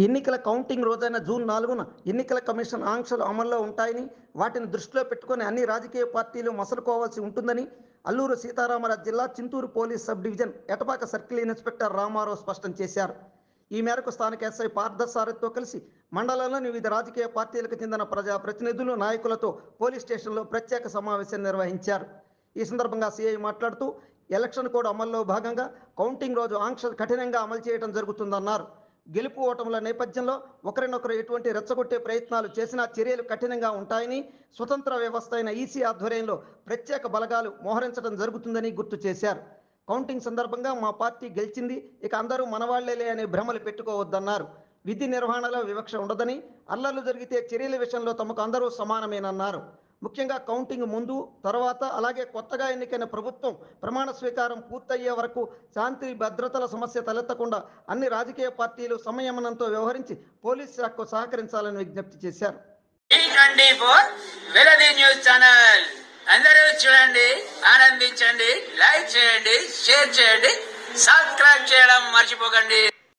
ఎన్నికల కౌంటింగ్ రోజైన జూన్ 4న ఎన్నికల కమిషన్ ఆంక్షలు అమల్లో ఉంటాయని, వాటిని దృష్టిలో పెట్టుకొని అన్ని రాజకీయ పార్టీలు మసలుకోవాల్సి ఉంటుందని అల్లూరు సీతారామరాజు జిల్లా Chinturu police sub division Etapaka circle inspector Ramarao స్పష్టం చేశారు. ఈ మేరకు స్థానిక ఎస్ఐ పార్థసారథితో కలిసి మండలంలోని వివిధ రాజకీయ పార్టీలకు చెందిన ప్రజా ప్రతినిధులు, నాయకులతో పోలీస్ స్టేషన్లో ప్రత్యేక సమావేశం నిర్వహించారు. ఈ సందర్భంగా సిఐ మాట్లాడుతూ ఎలక్షన్ కోడ్ అమల్లో భాగంగా కౌంటింగ్ రోజు ఆంక్షలు కఠినంగా అమలు చేయడం జరుగుతుందన్నారు. గెలుపు ఓటముల నేపథ్యంలో ఒకరినొకరు ఎటువంటి రెచ్చగొట్టే ప్రయత్నాలు చేసినా చర్యలు కఠినంగా ఉంటాయని, స్వతంత్ర వ్యవస్థ అయిన ఈసీ ఆధ్వర్యంలో ప్రత్యేక బలగాలు మోహరించడం జరుగుతుందని గుర్తు చేశారు. కౌంటింగ్ సందర్భంగా మా పార్టీ గెలిచింది, ఇక అందరూ మనవాళ్లేలే అనే భ్రమలు పెట్టుకోవద్దన్నారు. విధి నిర్వహణలో వివక్ష ఉండదని, అల్లర్లు జరిగితే చర్యల విషయంలో తమకు అందరూ సమానమేనన్నారు. ముఖ్యంగా కౌంటింగ్ ముందు, తర్వాత, అలాగే కొత్తగా ఎన్నికైన ప్రభుత్వం ప్రమాణ స్వీకారం పూర్తయ్యే వరకు శాంతి భద్రతల సమస్య తలెత్తకుండా అన్ని రాజకీయ పార్టీలు సంయమనంతో వ్యవహరించి పోలీస్ శాఖకు సహకరించాలని విజ్ఞప్తి చేశారు. న్యూస్ ఛానల్ అందరూ చూడండి, ఆనందించండి, లైక్ చేయండి, షేర్ చేయండి, సబ్స్క్రైబ్ చేయడం మర్చిపోకండి.